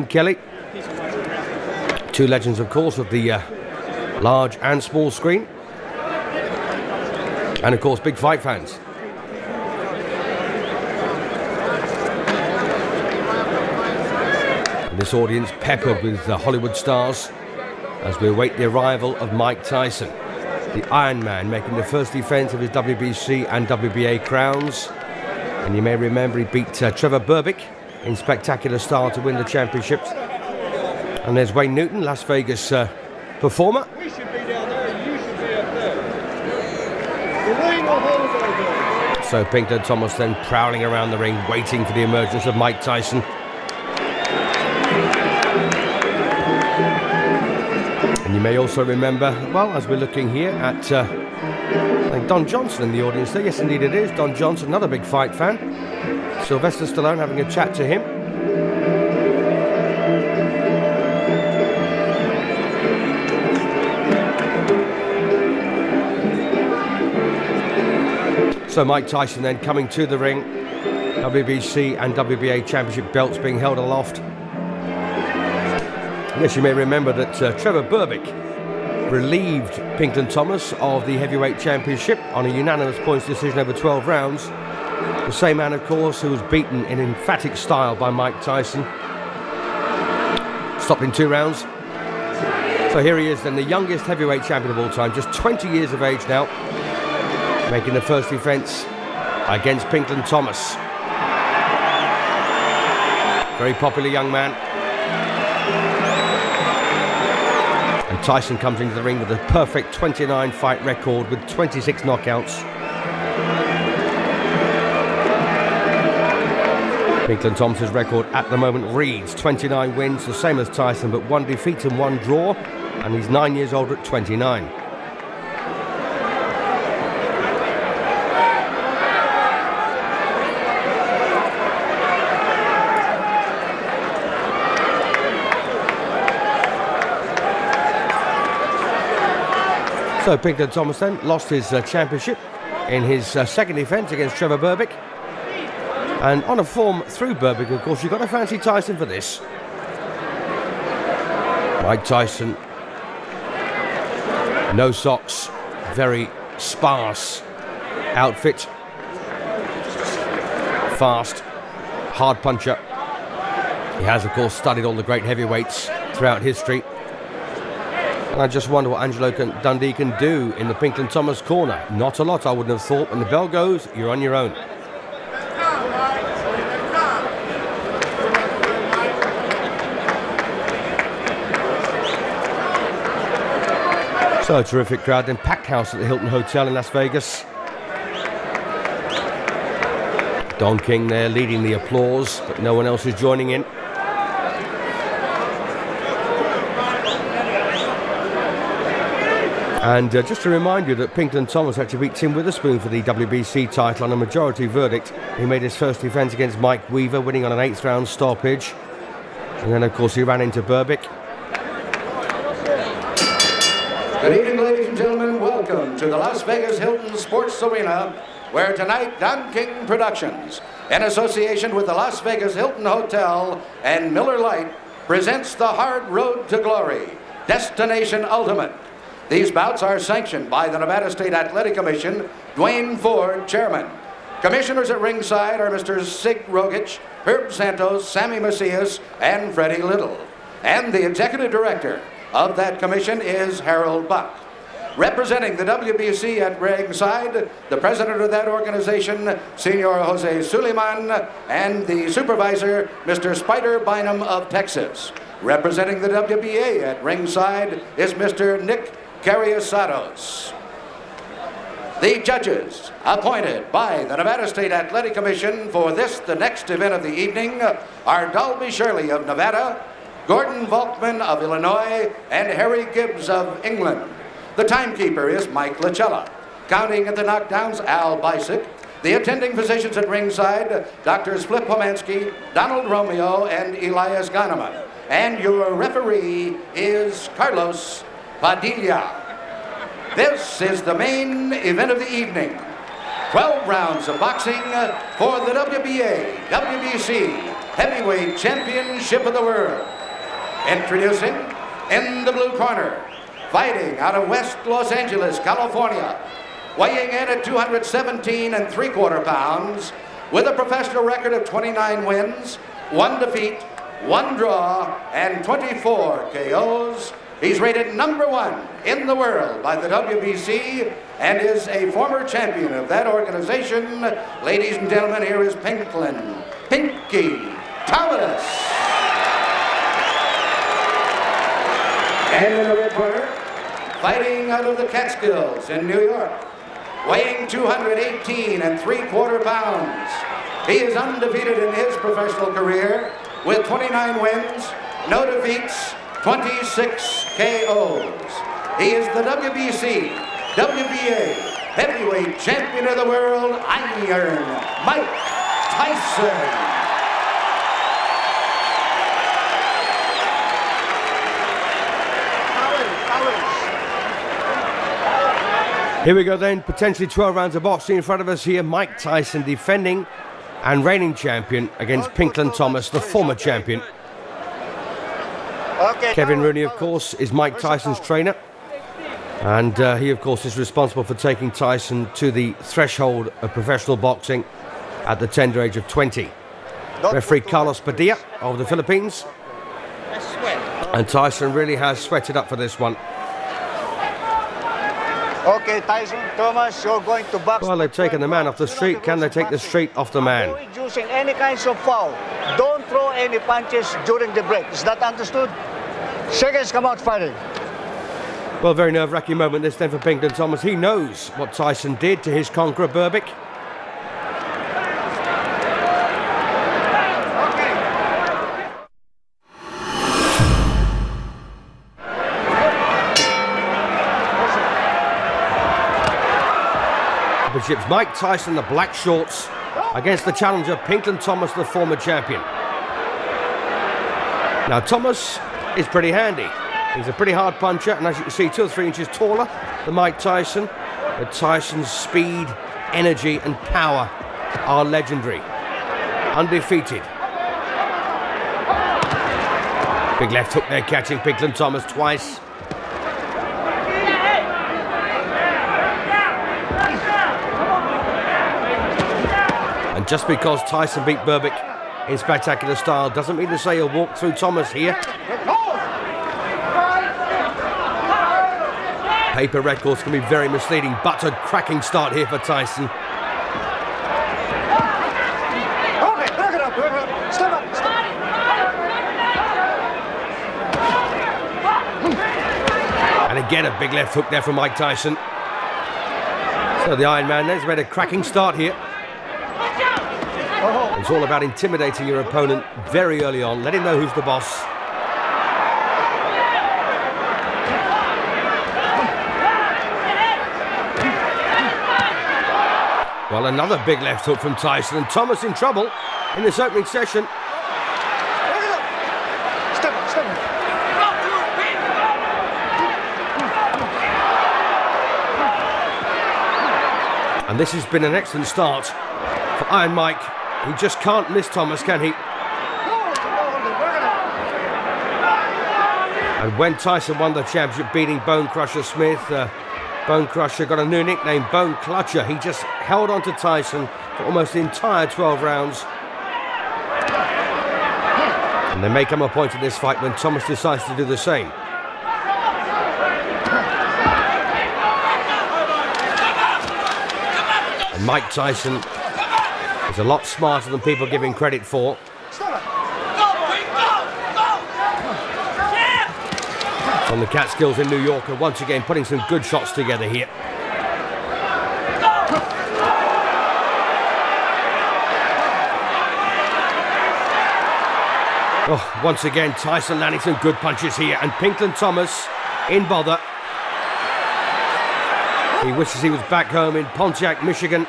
Kelly. Two legends, of course, of the large and small screen. And, of course, big fight fans. And this audience peppered with Hollywood stars as we await the arrival of Mike Tyson, the Iron Man, making the first defense of his WBC and WBA crowns. And you may remember he beat Trevor Berbick in spectacular style to win the championships. And there's Wayne Newton, Las Vegas performer. We should be down there and you should be up there. The ring will hold over. So Pinklon Thomas then prowling around the ring, waiting for the emergence of Mike Tyson. And you may also remember, well, as we're looking here at I think Don Johnson in the audience there. Yes, indeed it is. Don Johnson, another big fight fan. Sylvester Stallone having a chat to him. So Mike Tyson then coming to the ring. WBC and WBA championship belts being held aloft. Yes, you may remember that Trevor Berbick relieved Pinklon Thomas of the heavyweight championship on a unanimous points decision over 12 rounds. The same man, of course, who was beaten in emphatic style by Mike Tyson. Stopped in 2 rounds. So here he is then, the youngest heavyweight champion of all time, just 20 years of age now, making the first defense against Pinklon Thomas. Very popular young man. And Tyson comes into the ring with a perfect 29 fight record with 26 knockouts. Pinklon Thomas's record at the moment reads 29 wins, the same as Tyson, but 1 defeat and 1 draw, and he's 9 years old at 29. So Pinklon Thomas then lost his championship in his second defence against Trevor Berbick. And on a form through Berbick, of course, you've got to fancy Tyson for this. Mike Tyson, no socks, very sparse outfit. Fast, hard puncher. He has, of course, studied all the great heavyweights throughout history. And I just wonder what Angelo Dundee can do in the Pinklon Thomas corner. Not a lot, I wouldn't have thought. When the bell goes, you're on your own. So a terrific crowd, then packed house at the Hilton Hotel in Las Vegas. Don King there leading the applause, but no one else is joining in. And just to remind you that Pinklon Thomas actually beat Tim Witherspoon for the WBC title on a majority verdict. He made his first defence against Mike Weaver, winning on an 8th round stoppage. And then, of course, he ran into Berbick. Good evening, ladies and gentlemen. Welcome to the Las Vegas Hilton Sports Arena, where tonight Don King Productions, in association with the Las Vegas Hilton Hotel and Miller Lite, presents the Hard Road to Glory, Destination Ultimate. These bouts are sanctioned by the Nevada State Athletic Commission, Dwayne Ford, chairman. Commissioners at ringside are Mr. Sig Rogich, Herb Santos, Sammy Macias, and Freddie Little. And the executive director of that commission is Harold Buck. Representing the WBC at ringside, the president of that organization, Senor Jose Suleiman, and the supervisor, Mr. Spider Bynum of Texas. Representing the WBA at ringside is Mr. Nick Carriasados. The judges appointed by the Nevada State Athletic Commission for this, the next event of the evening, are Dalby Shirley of Nevada, Gordon Volkman of Illinois, and Harry Gibbs of England. The timekeeper is Mike Lachella. Counting at the knockdowns, Al Bisick. The attending physicians at ringside, Drs. Flip Homansky, Donald Romeo, and Elias Ghanneman. And your referee is Carlos Padilla. This is the main event of the evening. 12 rounds of boxing for the WBA, WBC, Heavyweight Championship of the World. Introducing, in the blue corner, fighting out of West Los Angeles, California, weighing in at 217 3/4 pounds, with a professional record of 29 wins, 1 defeat, 1 draw, and 24 KOs. He's rated #1 in the world by the WBC and is a former champion of that organization. Ladies and gentlemen, here is Pinklon, Pinky Thomas. And in the red corner, fighting out of the Catskills in New York, weighing 218 3/4 pounds. He is undefeated in his professional career with 29 wins, no defeats, 26 KOs. He is the WBC, WBA Heavyweight Champion of the World, Iron Mike Tyson. Here we go then, potentially 12 rounds of boxing in front of us here. Mike Tyson defending and reigning champion against Pinklon Thomas, the former champion. Kevin Rooney, of course, is Mike Tyson's trainer. And he, of course, is responsible for taking Tyson to the threshold of professional boxing at the tender age of 20. Referee Carlos Padilla of the Philippines. And Tyson really has sweated up for this one. Okay, Tyson, Thomas, you're going to box. Well, they've taken the man off the street. Can they take the street off the man? Avoid using any kinds of foul. Don't throw any punches during the break. Is that understood? Seconds come out fighting. Well, very nerve-wracking moment this then for Pinklon Thomas. He knows what Tyson did to his conqueror Berbick. Championships. Mike Tyson, the black shorts, against the challenger Pinklon Thomas, the former champion. Now Thomas is pretty handy. He's a pretty hard puncher, and as you can see, 2 or 3 inches taller than Mike Tyson. But Tyson's speed, energy, and power are legendary. Undefeated. Big left hook there, catching Pinklon Thomas twice. And just because Tyson beat Berbick in spectacular style doesn't mean to say he'll walk through Thomas here. Paper records can be very misleading, but a cracking start here for Tyson. Okay, break it up. Step up. And again, a big left hook there from Mike Tyson. So the Iron Man has made a cracking start here. It's all about intimidating your opponent very early on, let him know who's the boss. Well, another big left hook from Tyson, and Thomas in trouble in this opening session. Step up. And this has been an excellent start for Iron Mike. He just can't miss Thomas, can he? And when Tyson won the championship, beating Bone Crusher Smith, Bone Crusher got a new nickname, Bone Clutcher. He just held on to Tyson for almost the entire 12 rounds. And there may come a point in this fight when Thomas decides to do the same. And Mike Tyson is a lot smarter than people give him credit for. From the Catskills in New York, and once again putting some good shots together here. Oh, once again Tyson landing some good punches here, and Pinklon Thomas in bother. He wishes he was back home in Pontiac, Michigan.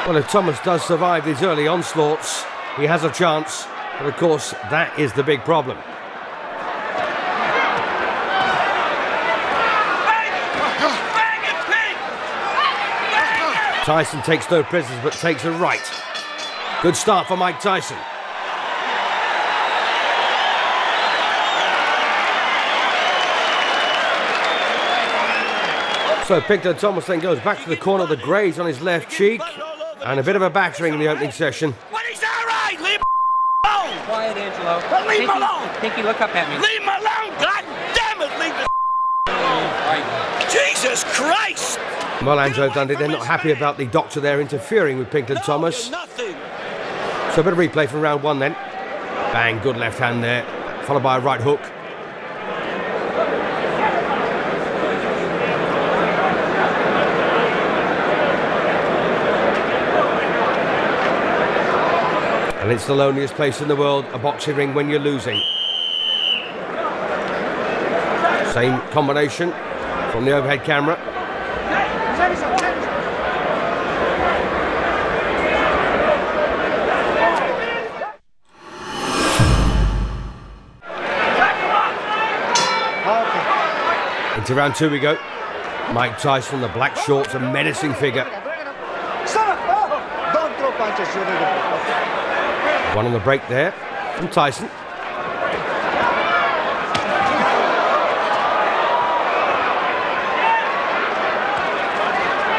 Well, if Thomas does survive these early onslaughts, he has a chance. But of course, that is the big problem. Tyson takes no prisoners but takes a right. Good start for Mike Tyson. So Pinklon Thomas then goes back to the corner of the graze on his left cheek, and a bit of a battering in the opening session. But he's all right. Leave him alone. Quiet, Angelo. Leave him alone. Pinky, look up at me. Leave him alone. God damn it. Leave him alone. Jesus Christ. Well, Angelo Dundee, they're not happy about the doctor there interfering with Pinklon Thomas. Nothing. So a bit of replay from round one then. Bang, good left hand there, followed by a right hook. And it's the loneliest place in the world, a boxing ring, when you're losing. Same combination from the overhead camera. Into round two we go. Mike Tyson, the black shorts, a menacing figure. Don't throw punches during the break. One on the break there from Tyson.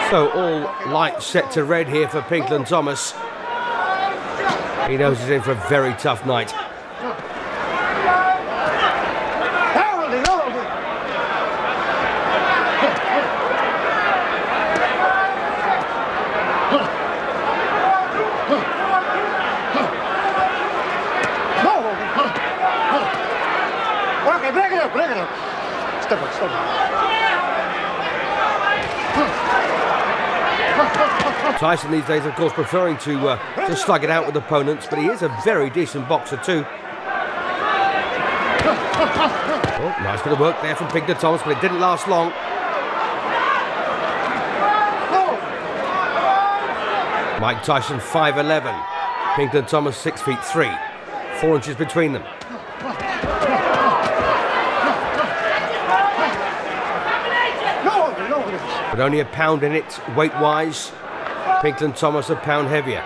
So all lights set to red here for Pinklon Thomas. He knows he's in for a very tough night. Break it up. Step up. Tyson these days, of course, preferring to just slug it out with opponents, but he is a very decent boxer too. Oh, nice bit of work there from Pinklon Thomas, but it didn't last long. Mike Tyson 5'11", Pinklon Thomas 6'3", 4 inches between them. But only a pound in it, weight-wise. Pinklon Thomas a pound heavier.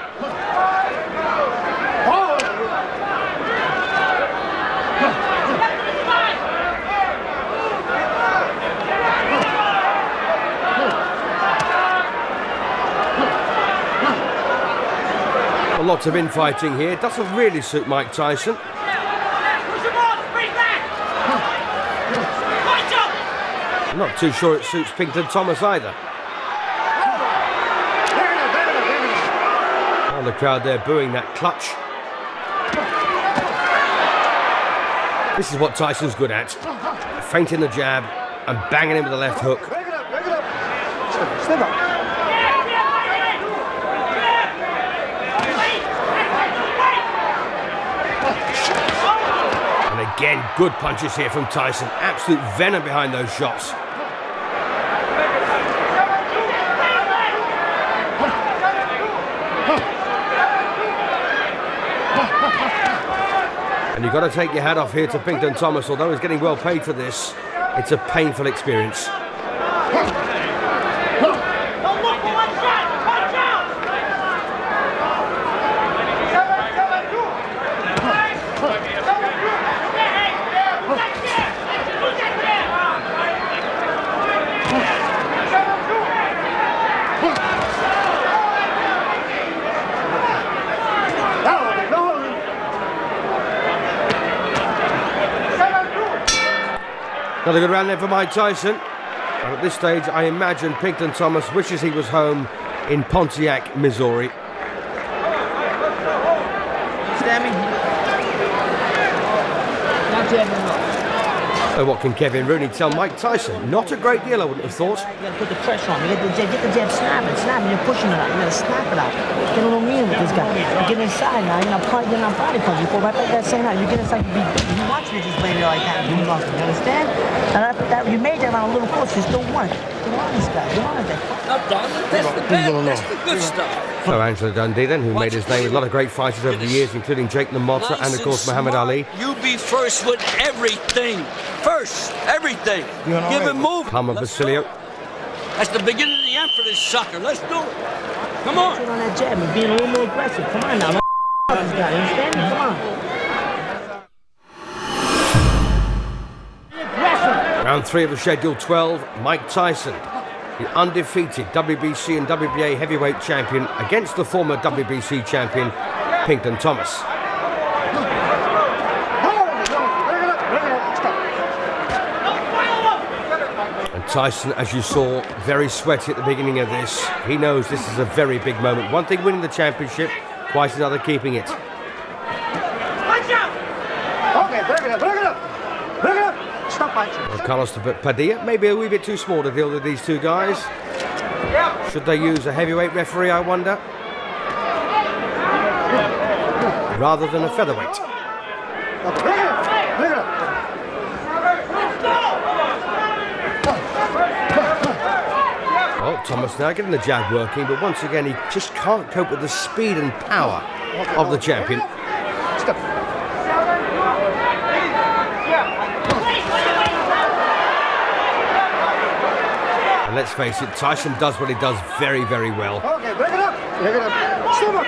Well, lots of infighting here. Doesn't really suit Mike Tyson. I'm not too sure it suits Pinklon Thomas either. Oh, the crowd there booing that clutch. This is what Tyson's good at. Feinting the jab and banging him with the left hook. Step up. And again, good punches here from Tyson. Absolute venom behind those shots. And you've got to take your hat off here to Pinklon Thomas. Although he's getting well paid for this, it's a painful experience. Another good round there for Mike Tyson. And at this stage, I imagine Pinklon Thomas wishes he was home in Pontiac, Missouri. Stammy? Not yet, So what can Kevin Rooney tell Mike Tyson? Not a great deal, I wouldn't have thought. You gotta put the pressure on. You get the jab snapping. You're pushing it out. You gotta snap it out. Get a little mean with this guy. You get inside now. You're not body punch. You go right back that same night. You get inside. You watch me just laying there like that. You lost me. You understand? And that you made that round a little close. You still won. Get on this guy. Get on this guy. Not done. That's the good stuff. So Angelo Dundee then, who made his name with a lot of great fighters over the years, including Jake LaMotta and of course Muhammad Ali. You be first with everything. First, everything. Give him move. Palmer Basilio. That's the beginning. the end for this sucker. Let's do it. Come on. Put on that jab and being a little more aggressive. Come on now. This guy, you understand me? Come on. Round 3 of the schedule 12, Mike Tyson, the undefeated WBC and WBA heavyweight champion against the former WBC champion, Pinklon Thomas. And Tyson, as you saw, very sweaty at the beginning of this. He knows this is a very big moment. One thing winning the championship, quite another keeping it. Okay, break it up, break it up. Break it up. Stop punching. Well, Carlos Padilla, maybe a wee bit too small to deal with these two guys. Should they use a heavyweight referee, I wonder? Rather than a featherweight. Break it up. Break it up. Oh, Thomas now getting the jab working, but once again he just can't cope with the speed and power of the champion. Stop. And let's face it, Tyson does what he does very, very well. Okay, break it up. Break it up. Stop up.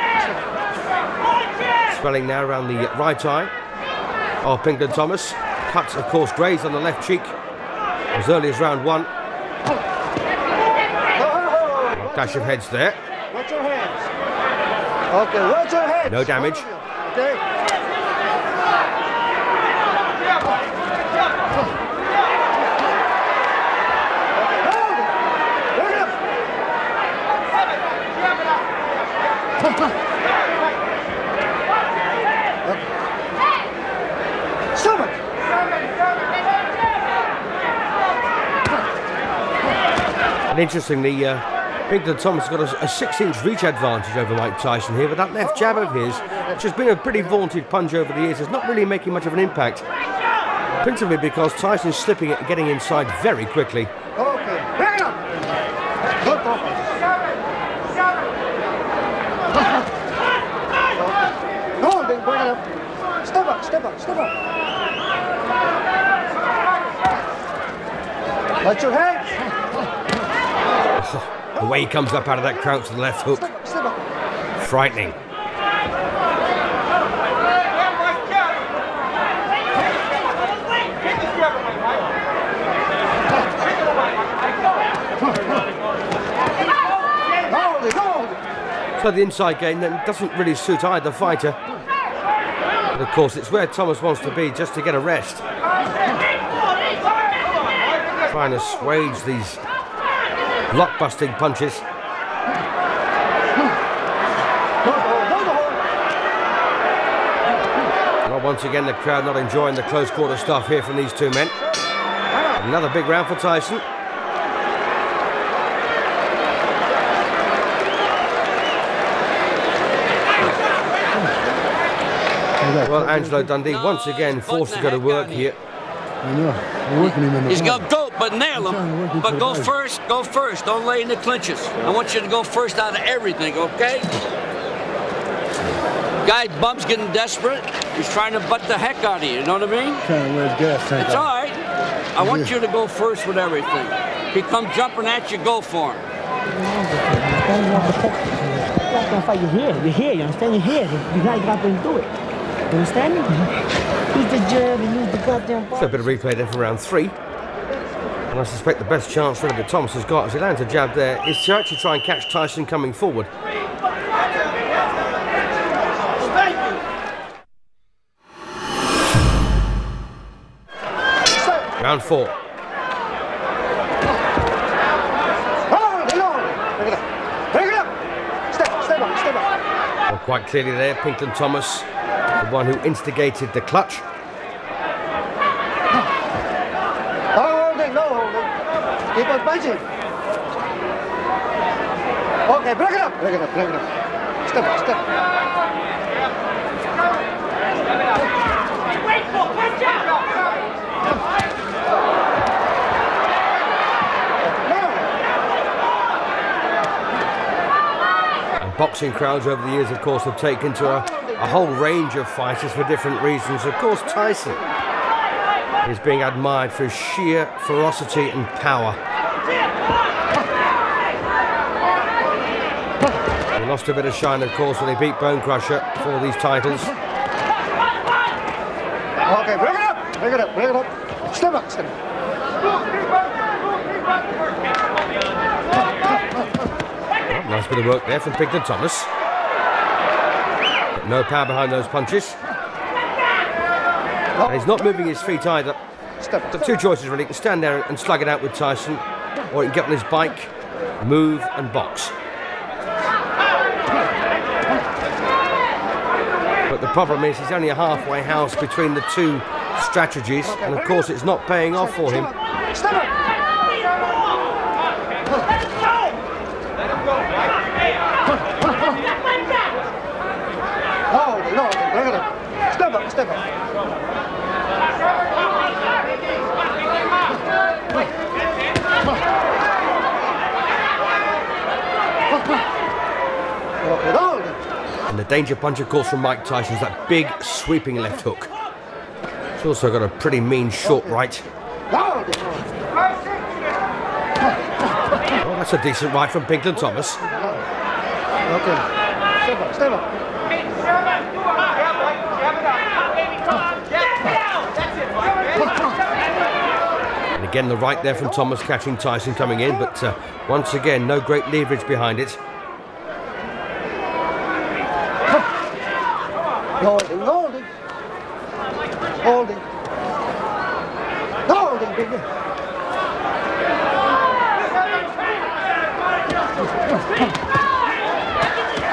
Swelling now around the right eye of Pinklon Thomas. Cuts, of course, grazed on the left cheek as early as round 1. Clash of heads there. Watch your hands. Okay, watch your hands. No damage. Okay. Stop it. And interestingly, Pinklon Thomas has got a 6-inch reach advantage over Mike Tyson here, but that left jab of his, which has been a pretty vaunted punch over the years, is not really making much of an impact. Principally because Tyson's slipping it and getting inside very quickly. Okay, break it up. Good focus. No, then break it up. Step up, step up, step up. Watch your hands. The way he comes up out of that crouch to the left hook, Step up. frightening. So the inside game then doesn't really suit either fighter. But of course it's where Thomas wants to be, just to get a rest. Trying to assuage these block-busting punches. Well, once again the crowd not enjoying the close quarter stuff here from these two men. Another big round for Tyson. Well, Angelo Dundee once again forced to go to work here. I know. We're working him in the He's front. gonna go, but nail him. But go first, go first. Don't lay in the clinches. I want you to go first out of everything, okay? Guy bum's getting desperate. He's trying to butt the heck out of you, you know what I mean? Trying to wear his gas tank It's all out. right. I want you to go first with everything. He come jumping at you, go for him. You're here, you understand? You're here. You gotta get out there and do it. You understand me? Use the jab and use the goddamn ball. So a bit of replay there for round 3. And I suspect the best chance really that Thomas has got as he lands a jab there is to actually try and catch Tyson coming forward. Round 4. Break it up. Step up, step up. Well, quite clearly there, Pinklon Thomas, the one who instigated the clutch. No holding. Keep on punching. Okay, break it up. Break it up, break it up. Step up, step up. And boxing crowds over the years, of course, have taken to a whole range of fighters for different reasons. Of course, Tyson is being admired for his sheer ferocity and power. Lost a bit of shine, of course, when they beat Bone Crusher for these titles. Okay, bring it up, bring it up, bring it up. Step up, step up. Oh, nice bit of work there from Pinklon Thomas. But no power behind those punches. And he's not moving his feet either. Step Got two choices really. He can stand there and slug it out with Tyson, or he can get on his bike, move and box. But the problem is he's only a halfway house between the two strategies, and of course it's not paying off for him. Step up. Oh, no, bring it up. Step up, step up. Okay, no. And the danger punch, of course, from Mike Tyson is that big sweeping left hook. He's also got a pretty mean short right. Oh, that's a decent right from Pinklon Thomas. Okay. Step up, step up. And again, the right there from Thomas, catching Tyson coming in, but once again, no great leverage behind it. Holding, holding. Holding. Holding, baby.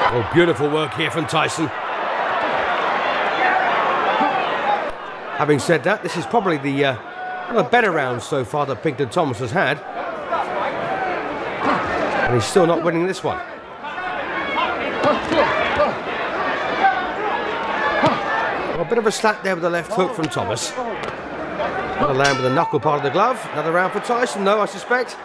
Oh, beautiful work here from Tyson. Having said that, this is probably the one of the better rounds so far that Pinklon Thomas has had. And he's still not winning this one. Well, a bit of a slap there with the left hook from Thomas. Another land with the knuckle part of the glove. Another round for Tyson, though, I suspect.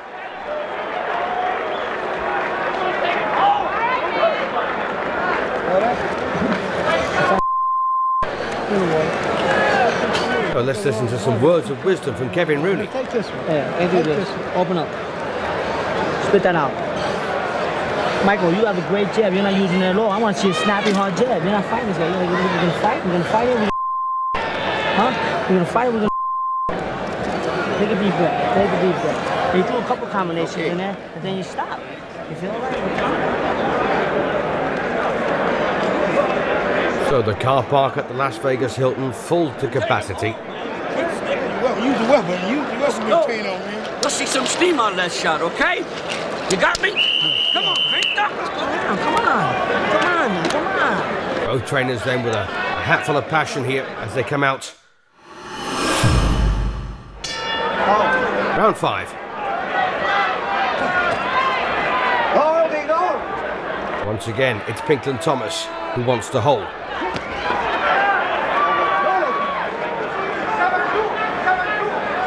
Well, let's listen to some words of wisdom from Kevin Rooney. Take this one. Yeah, and do this. Open up. Spit that out. Michael, you have a great jab. You're not using it at all. I want to see a snappy, hard jab. You're not fighting this guy. You're going to fight? You're going to fight it? Huh? You're going to fight it? We're going to... Take a deep breath. Take a deep breath. You do a couple combinations in there, and then you stop. You feel all right? So the car park at the Las Vegas Hilton full to capacity. Use the weapon. Use the weapon routine on me. Let's see some steam out of that shot, okay? You got me? Come on, crank up. Come on. Both trainers then with a hat full of passion here as they come out. Round 5. Holding, hold. Once again, it's Pinklon Thomas who wants to hold.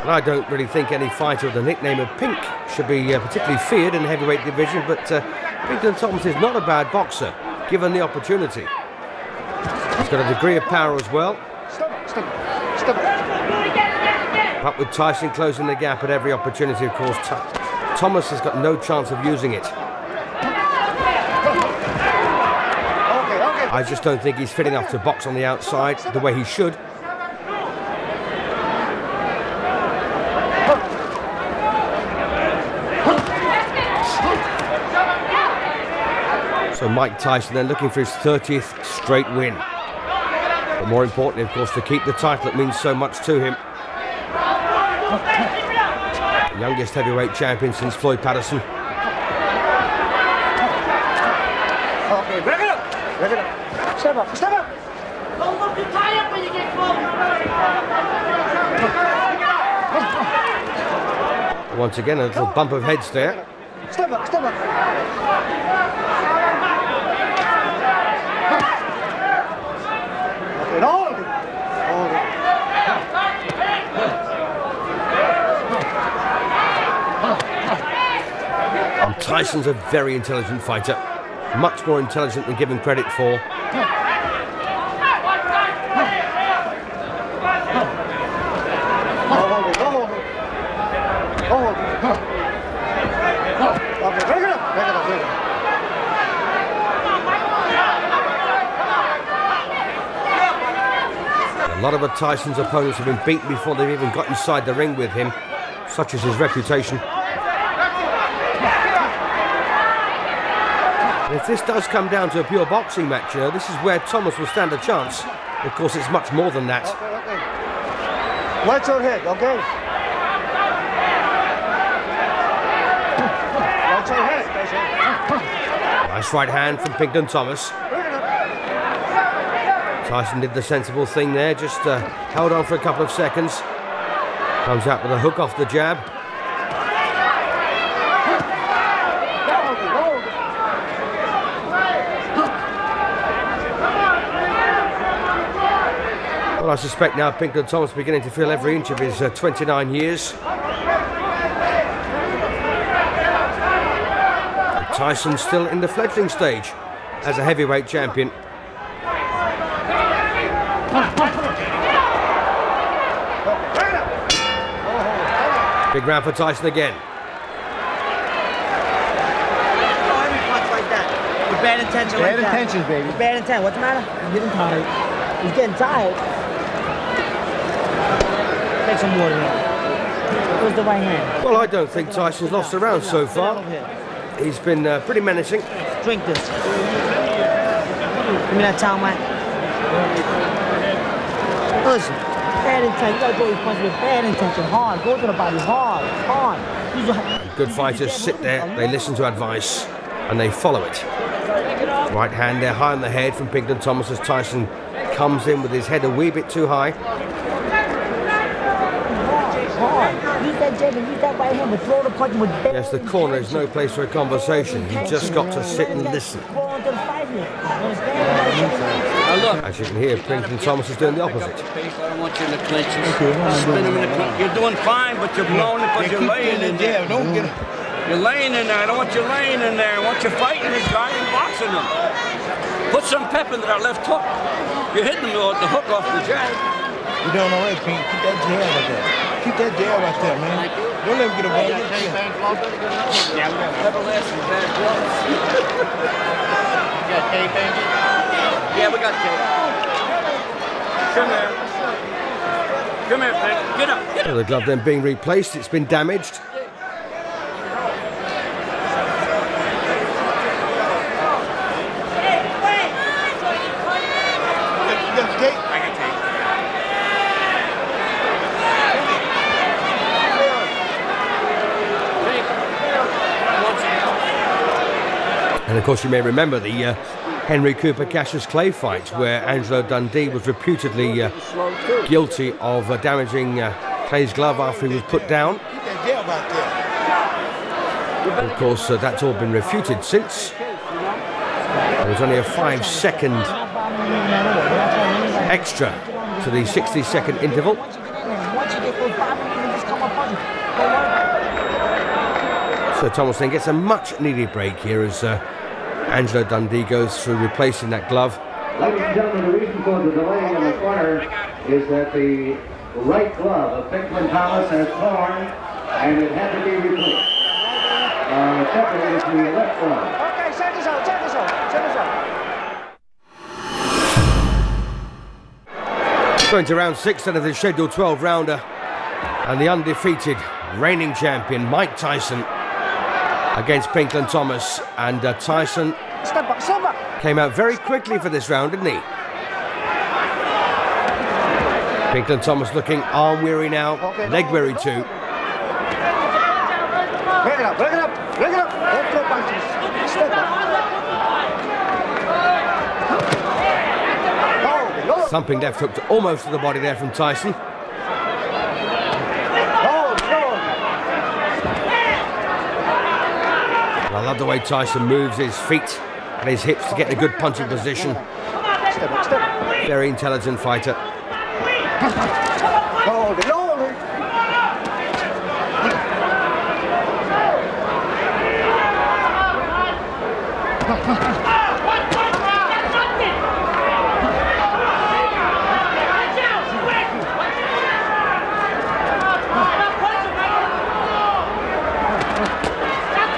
And I don't really think any fighter with the nickname of Pink should be particularly feared in the heavyweight division, but Pinklon Thomas is not a bad boxer, given the opportunity. He's got a degree of power as well. Step up, step up, step up. But with Tyson closing the gap at every opportunity, of course, Thomas has got no chance of using it. Okay. I just don't think he's fit enough to box on the outside the way he should. So Mike Tyson then looking for his 30th straight win. But more importantly, of course, to keep the title, it means so much to him. The youngest heavyweight champion since Floyd Patterson. Okay, break it up. Break it up. Step up, step up. Don't look to tie up when you get close. Once again, a little bump of heads there. Step up, step up. Okay, hold it. Hold it. And Tyson's a very intelligent fighter. Much more intelligent than given credit for. lot of Tyson's opponents have been beaten before they've even got inside the ring with him. Such is his reputation. And if this does come down to a pure boxing match, you know, this is where Thomas will stand a chance. Of course, it's much more than that. Okay. Watch your head, okay? Watch your head, Tyson. Nice right hand from Pinklon Thomas. Tyson did the sensible thing there, just held on for a couple of seconds. Comes out with a hook off the jab. Well, I suspect now Pinklon Thomas is beginning to feel every inch of his 29 years. Tyson still in the fledgling stage as a heavyweight champion. Big round for Tyson again. Every punch like that. With bad intention like that. Bad intentions, baby. With bad intent. What's the matter? He's getting tired. He's getting tired. Take some water here. Where's the right hand? Well, I don't think Tyson's lost a round so far. He's been pretty menacing. Drink this. Give me that towel, man. Listen, bad intent. You gotta go these punches with bad intention. Hard. Go to the body. Hard. Hard. Good fighters sit there, they listen to advice, and they follow it. Right hand there, high on the head from Pinklon Thomas as Tyson comes in with his head a wee bit too high. Hard. Use that jab and use that right hand, but throw the punch with bad. Yes, the corner is no place for a conversation. You just got to sit and listen. Go into the fight here. Understand? Now look. As you can hear, Pinklon Thomas is doing the opposite. I don't want you in the clinches. Spin him in the clinch. You're doing fine, but you're blowing it because you're laying in there. You're laying in there. I don't want you laying in there. I want you fighting this guy and boxing him. Put some pep into that left hook. You're hitting him with the hook off the jab. You're doing all right, Pink. Keep that jab right there. Keep that jab right there, man. Don't let him get a ball. Everlasting bad gloves. You got tape, Andy? Yeah, we got tape. Come here. Come here, Pink. Get up. Get up. Well, the glove then being replaced, it's been damaged. And of course you may remember the Henry Cooper Cassius Clay fight where Angelo Dundee was reputedly guilty of damaging Clay's glove after he was put down. Of course that's all been refuted since. There was only a 5-second extra to the 60-second interval. So Thomas then gets a much needed break here as Angelo Dundee goes through replacing that glove. Ladies and gentlemen, the reason for the delay in the corner is that the right glove of Pinklon Thomas has torn and it had to be replaced. Separated to the left glove. Okay, check this out, check this out, check this out. Going to round 6 out of the scheduled 12-rounder. And the undefeated reigning champion Mike Tyson against Pinklon Thomas. And Tyson Step up, step up. came out very quickly for this round, didn't he? Pinklon Thomas looking arm-weary now, leg-weary too. Break it up, break it up, break it up. Don't throw punches. Step up. Oh, Thumping left hook to almost to the body there from Tyson. I love the way Tyson moves his feet and his hips to get in a good punching position. Step up, step up. Very intelligent fighter. Hold it, hold it.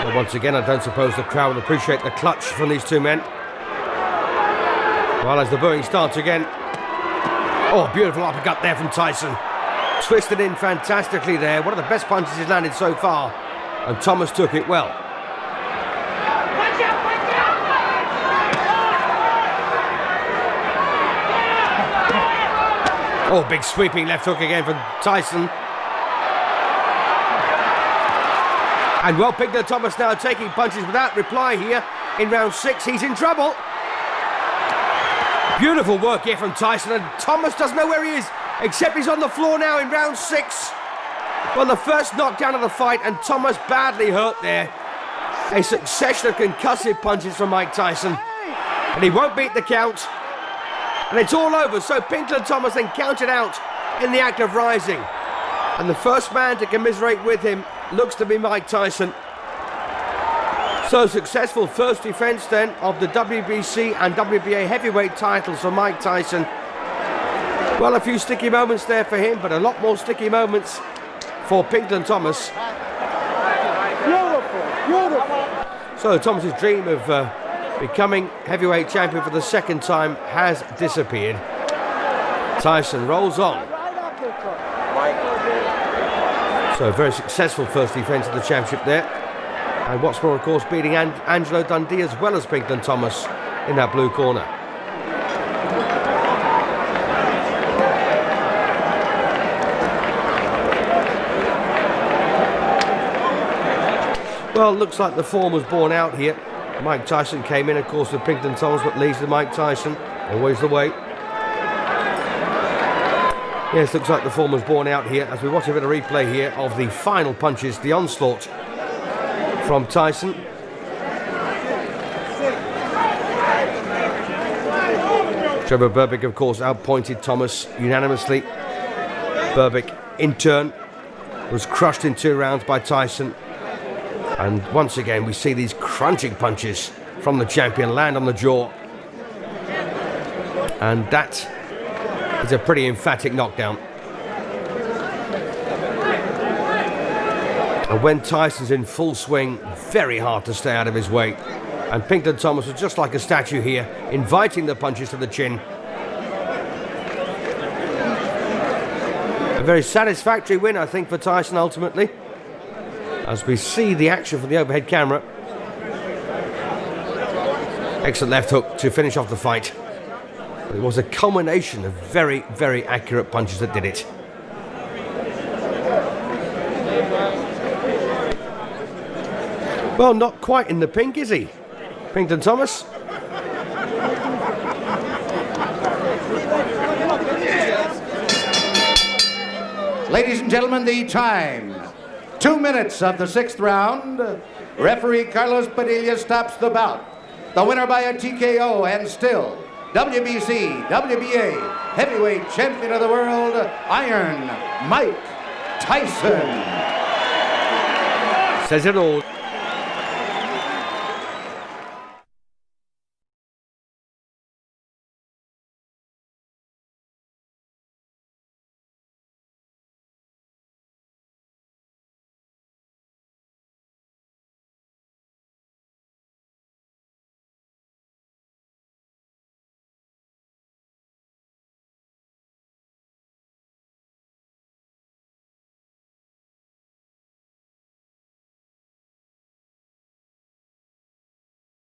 Well, once again, I don't suppose the crowd will appreciate the clutch from these two men. Well, as the booing starts again, Oh, beautiful uppercut there from Tyson. Twisted in fantastically there. One of the best punches he's landed so far. And Thomas took it well. Oh, big sweeping left hook again from Tyson. And well, Pinklon Thomas now taking punches without reply here in round 6. He's in trouble. Beautiful work here from Tyson, and Thomas doesn't know where he is, except he's on the floor now in round 6. Well, the first knockdown of the fight, and Thomas badly hurt there. A succession of concussive punches from Mike Tyson, and he won't beat the count. And it's all over, so Pinklon Thomas then counted out in the act of rising. And the first man to commiserate with him looks to be Mike Tyson. So successful first defense then of the WBC and WBA heavyweight titles for Mike Tyson. Well, a few sticky moments there for him, but a lot more sticky moments for Pinklon Thomas. Beautiful, beautiful. So Thomas's dream of becoming heavyweight champion for the second time has disappeared. Tyson rolls on. So a very successful first defense of the championship there. And what's more, of course, beating Angelo Dundee as well as Pinklon Thomas in that blue corner. Well, looks like the form was borne out here. Mike Tyson came in, of course, with Pinklon Thomas, but leads to Mike Tyson. Always the way. Yes, looks like the form was borne out here as we watch a bit of replay here of the final punches, the onslaught from Tyson. Trevor Berbick, of course, outpointed Thomas unanimously. Berbick, in turn, was crushed in 2 rounds by Tyson. And once again, we see these crunching punches from the champion land on the jaw. And that is a pretty emphatic knockdown. And when Tyson's in full swing, very hard to stay out of his way. And Pinklon Thomas was just like a statue here, inviting the punches to the chin. A very satisfactory win, I think, for Tyson ultimately. As we see the action from the overhead camera. Excellent left hook to finish off the fight. But it was a culmination of very, very accurate punches that did it. Well, not quite in the pink, is he? Pinklon Thomas. Ladies and gentlemen, the time. 2 minutes of the 6th round. Referee Carlos Padilla stops the bout. The winner by a TKO and still WBC, WBA heavyweight champion of the world, Iron Mike Tyson. Says it all.